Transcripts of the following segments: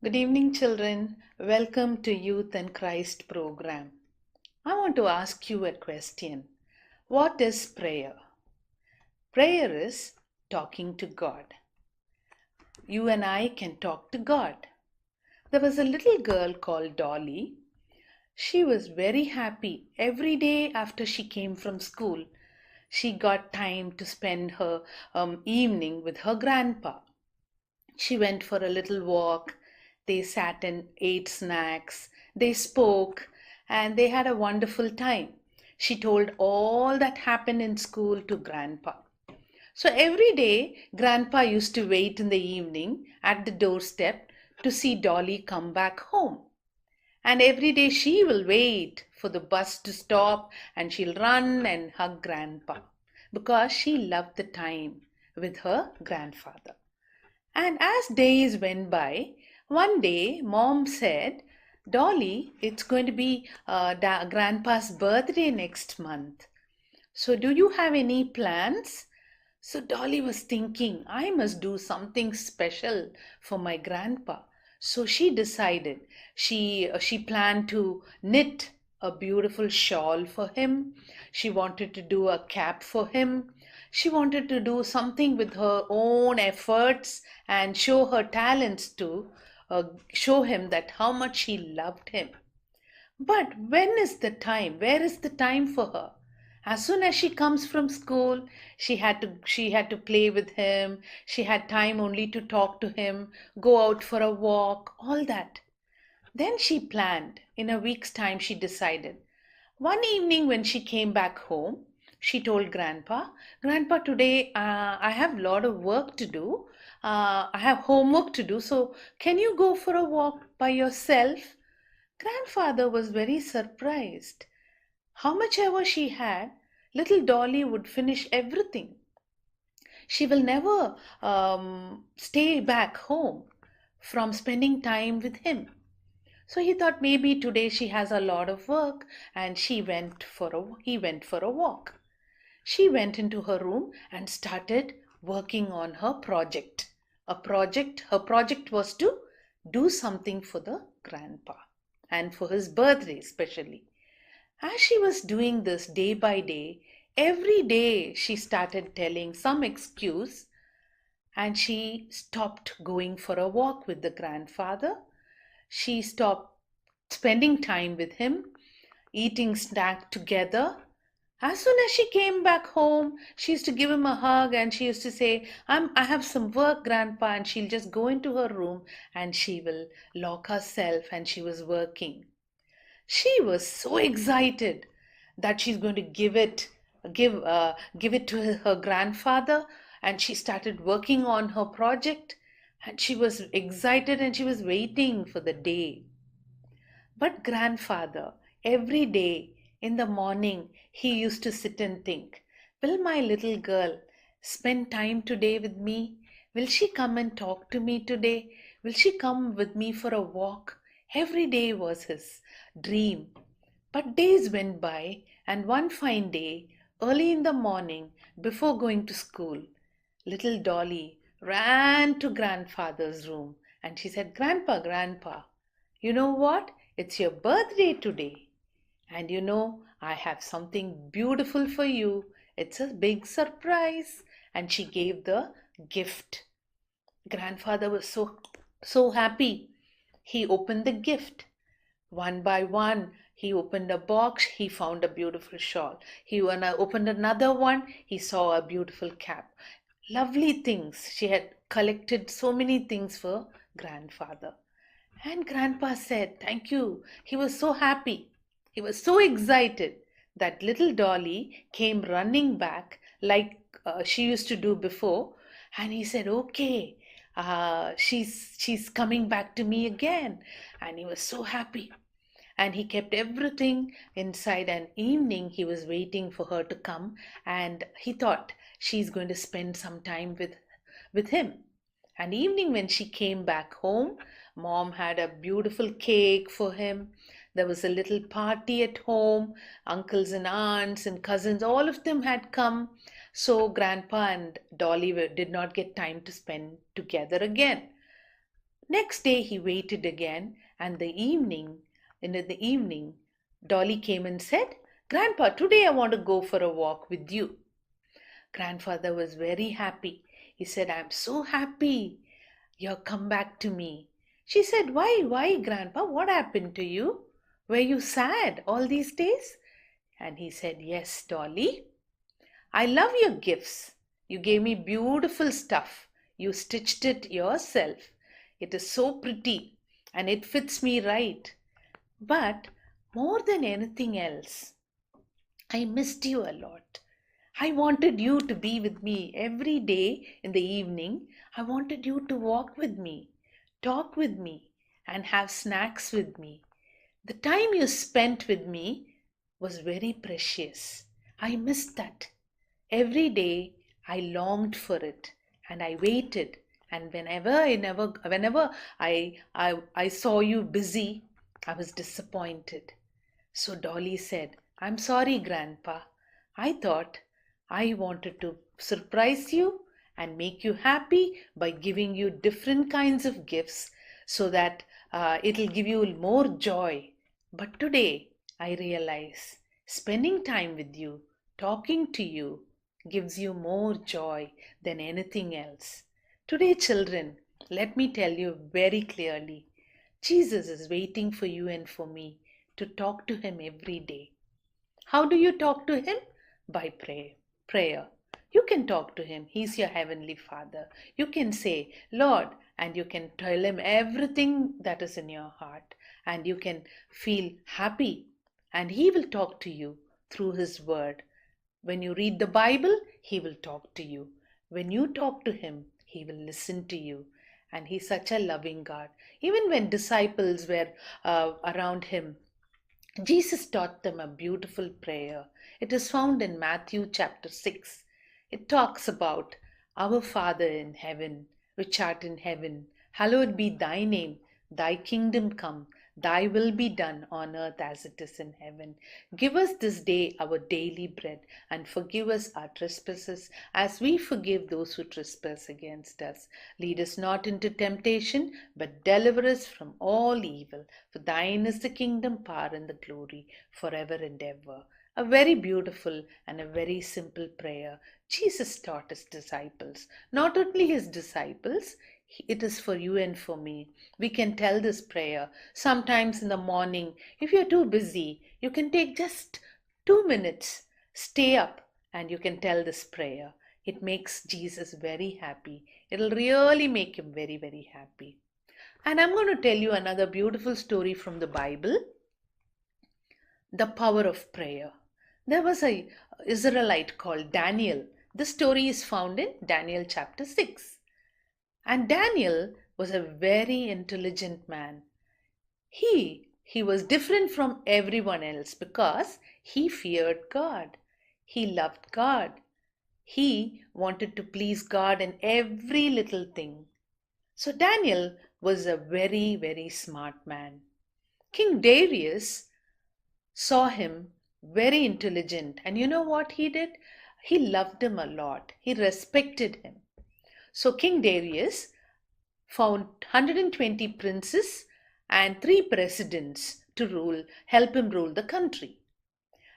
Good evening, children. Welcome to Youth and Christ program. I want to ask you a question. What is prayer? Prayer is talking to God. You and I can talk to God. There was a little girl called Dolly. She was very happy every day after she came from school. She got time to spend her evening with her grandpa. She went for a little walk. They sat and ate snacks. They spoke and they had a wonderful time. She told all that happened in school to Grandpa. So every day, Grandpa used to wait in the evening at the doorstep to see Dolly come back home. And every day she will wait for the bus to stop and she'll run and hug Grandpa because she loved the time with her grandfather. And as days went by, one day Mom said, Dolly, it's going to be Grandpa's birthday next month. So, do you have any plans? So, Dolly was thinking, I must do something special for my grandpa. So, she decided she planned to knit a beautiful shawl for him. She wanted to do a cap for him. She wanted to do something with her own efforts and show her talents to show him that how much she loved him. But when is the time? Where is the time for her? As soon as she comes from school, she had to play with him. She had time only to talk to him, go out for a walk, all that. Then she planned. In a week's time, she decided. One evening when she came back home, she told Grandpa, Grandpa, today I have a lot of work to do. I have homework to do. So can you go for a walk by yourself? Grandfather was very surprised. How much ever she had, little Dolly would finish everything. She will never stay back home from spending time with him. So he thought maybe today she has a lot of work and he went for a walk. She went into her room and started working on her project. Her project was to do something for the grandpa and for his birthday especially. As she was doing this day by day, every day she started telling some excuse and she stopped going for a walk with the grandfather. She stopped spending time with him, eating snack together. As soon as she came back home, she used to give him a hug and she used to say, I have some work, Grandpa. And she'll just go into her room and she will lock herself and she was working. She was so excited that she's going to give it to her grandfather, and she started working on her project. And she was excited and she was waiting for the day. But grandfather, every day in the morning, he used to sit and think, will my little girl spend time today with me? Will she come and talk to me today? Will she come with me for a walk? Every day was his dream. But days went by, and one fine day, early in the morning, before going to school, little Dolly ran to grandfather's room and she said, Grandpa, Grandpa, you know what? It's your birthday today. And you know, I have something beautiful for you. It's a big surprise. And she gave the gift. Grandfather was so happy. He opened the gift. One by one, he opened a box, he found a beautiful shawl. When I opened another one, he saw a beautiful cap. Lovely things. She had collected so many things for grandfather. And grandpa said, Thank you. He was so happy. He was so excited that little Dolly came running back like she used to do before. And he said, Okay, she's coming back to me again. And he was so happy. And he kept everything inside. And evening he was waiting for her to come, and he thought she's going to spend some time with him. And evening when she came back home, mom had a beautiful cake for him. There was a little party at home. Uncles and aunts and cousins, all of them had come. So grandpa and Dolly did not get time to spend together again. Next day he waited again, and in the evening, Dolly came and said, "Grandpa, today I want to go for a walk with you." Grandfather was very happy. He said, "I'm so happy you've come back to me." She said, Why, Grandpa? What happened to you? Were you sad all these days?" And he said, "Yes, Dolly. I love your gifts. You gave me beautiful stuff. You stitched it yourself. It is so pretty and it fits me right. But more than anything else, I missed you a lot. I wanted you to be with me every day in the evening. I wanted you to walk with me, talk with me, and have snacks with me. The time you spent with me was very precious. I missed that. Every day I longed for it and I waited. And whenever I saw you busy, I was disappointed. So Dolly said, "I'm sorry, Grandpa. I thought I wanted to surprise you and make you happy by giving you different kinds of gifts so that it'll give you more joy. But today I realize spending time with you, talking to you, gives you more joy than anything else. Today, children, let me tell you very clearly Jesus is waiting for you and for me to talk to him every day. How do you talk to him? By prayer. Prayer. You can talk to him. He's your heavenly Father. You can say, "Lord," and you can tell him everything that is in your heart, and you can feel happy, and he will talk to you through his word. When you read the Bible, he will talk to you. When you talk to him, he will listen to you. And he's such a loving God. Even when disciples were around him, Jesus taught them a beautiful prayer. It is found in Matthew chapter 6. It talks about our Father in heaven, which art in heaven, hallowed be thy name, thy kingdom come, thy will be done on earth as it is in heaven. Give us this day our daily bread, and forgive us our trespasses as we forgive those who trespass against us. Lead us not into temptation, but deliver us from all evil. For thine is the kingdom, power, and the glory forever and ever. A very beautiful and a very simple prayer. Jesus taught his disciples. Not only his disciples, it is for you and for me. We can tell this prayer sometimes in the morning. If you're too busy, you can take just 2 minutes, stay up, and you can tell this prayer. It makes Jesus very happy. It'll really make him very, very happy. And I'm going to tell you another beautiful story from the Bible, the power of prayer. There was a Israelite called Daniel. The story is found in Daniel chapter 6. And Daniel was a very intelligent man. He was different from everyone else because he feared God. He loved God. He wanted to please God in every little thing. So Daniel was a very, very smart man. King Darius saw him very intelligent, and you know what he did? He loved him a lot. He respected him. So King Darius found 120 princes and 3 presidents to help him rule the country.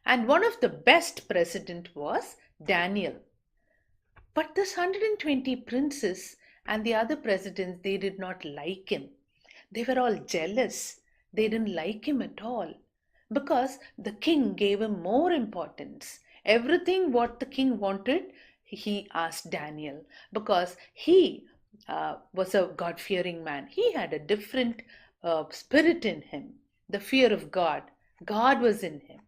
And one of the best president was Daniel. But this 120 princes and the other presidents, they did not like him. They were all jealous. They didn't like him at all because the king gave him more importance. Everything what the king wanted, he asked Daniel because he was a God-fearing man. He had a different spirit in him, the fear of God. God was in him.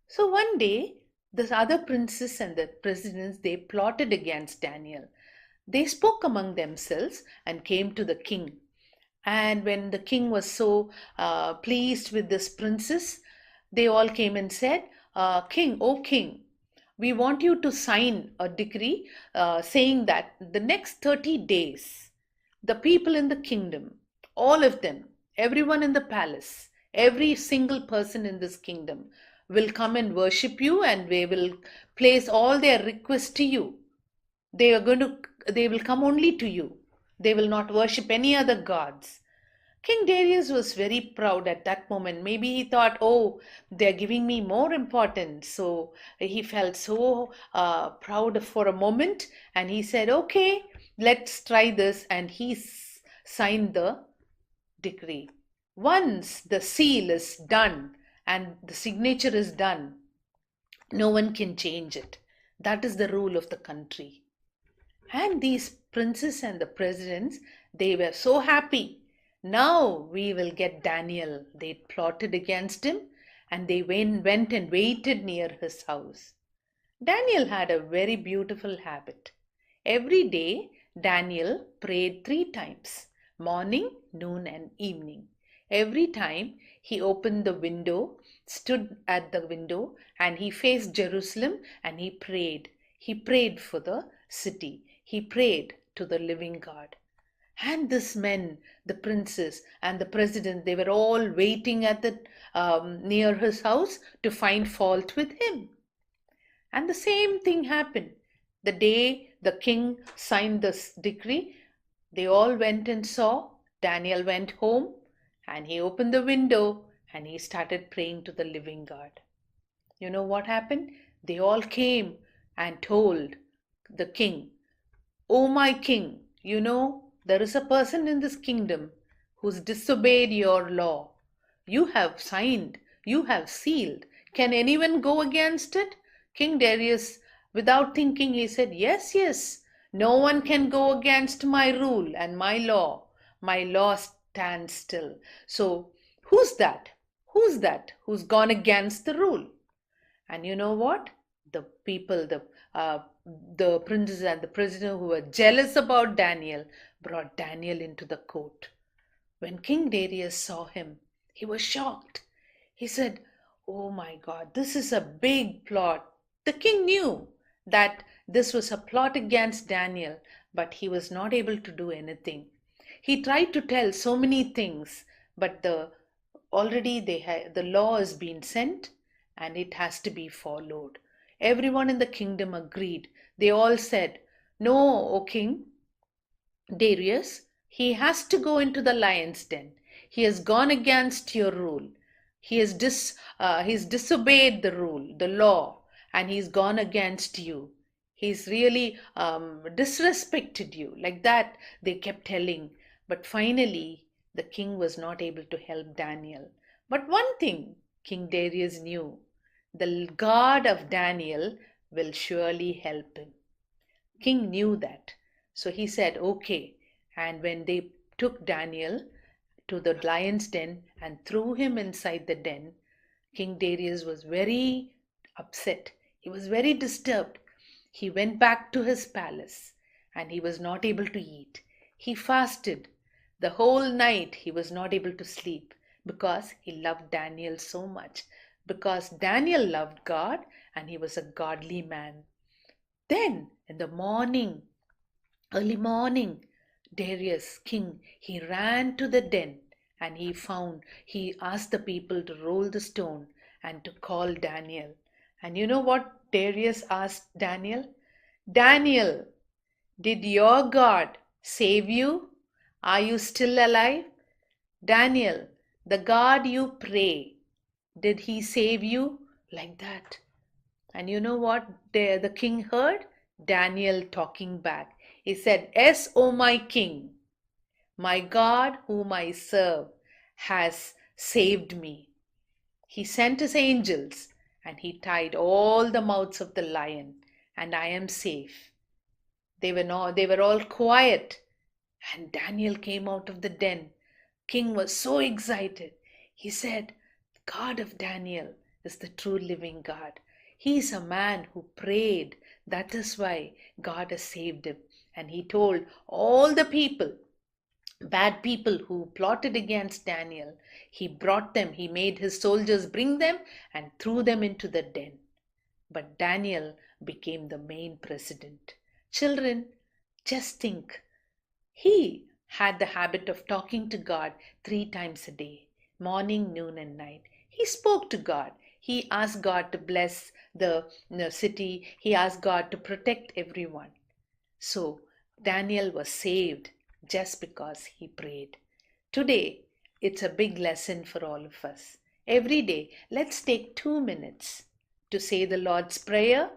So one day, the other princes and the presidents, they plotted against Daniel. They spoke among themselves and came to the king. And when the king was so pleased with this princess, they all came and said, "King, O king, we want you to sign a decree saying that the next 30 days, the people in the kingdom, all of them, everyone in the palace, every single person in this kingdom will come and worship you, and they will place all their requests to you. They will come only to you. They will not worship any other gods. King Darius was very proud at that moment. Maybe he thought, oh, they're giving me more importance. So he felt so proud for a moment, and he said, okay, let's try this. And he signed the decree. Once the seal is done and the signature is done, no one can change it. That is the rule of the country. And these princes and the presidents, they were so happy. Now we will get Daniel. They plotted against him, and they went and waited near his house. Daniel had a very beautiful habit. Every day, Daniel prayed 3 times, morning, noon, and evening. Every time he opened the window, stood at the window, and he faced Jerusalem and he prayed. He prayed for the city. He prayed to the living God. And this men, the princes and the president, they were all waiting at the near his house to find fault with him. And the same thing happened. The day the king signed this decree, they all went and saw. Daniel went home and he opened the window and he started praying to the living God. You know what happened? They all came and told the king, "Oh, my king, you know, there is a person in this kingdom who's disobeyed your law. You have signed, you have sealed. Can anyone go against it?" King Darius, without thinking, he said, "Yes, yes, no one can go against my rule and my law. My law stands still." So, who's that? Who's that who's gone against the rule? And you know what? The people, the princes and the prisoner who were jealous about Daniel brought Daniel into the court. When King Darius saw him, he was shocked. He said, "Oh my God, this is a big plot." The king knew that this was a plot against Daniel, but he was not able to do anything. He tried to tell so many things, but the law has been sent and it has to be followed. Everyone in the kingdom agreed. They all said, "No, O king Darius, he has to go into the lion's den. He has gone against your rule. He's disobeyed the rule, the law, and he's gone against you. He's really disrespected you." Like that, they kept telling. But finally, the king was not able to help Daniel. But one thing King Darius knew, the God of Daniel will surely help him. King knew that. So he said, okay. And when they took Daniel to the lion's den and threw him inside the den, King Darius was very upset. He was very disturbed. He went back to his palace and he was not able to eat. He fasted. The whole night he was not able to sleep because he loved Daniel so much. Because Daniel loved God and he was a godly man. Then in the morning, early morning, Darius, king, he ran to the den and he asked the people to roll the stone and to call Daniel. And you know what Darius asked Daniel? "Daniel, did your God save you? Are you still alive? Daniel, the God you pray, did he save you?" Like that. And you know what the king heard? Daniel talking back. He said, "Yes, O my king, my God whom I serve has saved me. He sent his angels and he tied all the mouths of the lion and I am safe." They were all quiet and Daniel came out of the den. King was so excited. He said, "God of Daniel is the true living God. He is a man who prayed. That is why God has saved him." And he told all the people, bad people who plotted against Daniel, he made his soldiers bring them and threw them into the den. But Daniel became the main president. Children, just think. He had the habit of talking to God 3 times a day, morning, noon, and night. He spoke to God. He asked God to bless the city. He asked God to protect everyone. So Daniel was saved just because he prayed. Today, it's a big lesson for all of us. Every day, let's take 2 minutes to say the Lord's Prayer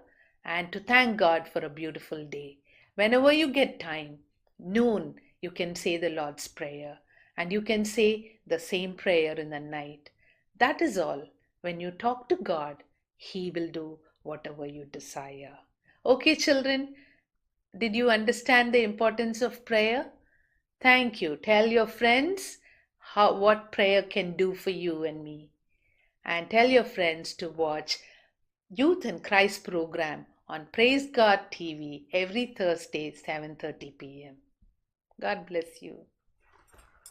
and to thank God for a beautiful day. Whenever you get time, noon, you can say the Lord's Prayer and you can say the same prayer in the night. That is all. When you talk to God, He will do whatever you desire. Okay, children, did you understand the importance of prayer? Thank you. Tell your friends what prayer can do for you and me. And tell your friends to watch Youth in Christ program on Praise God TV every Thursday 7:30 p.m. God bless you.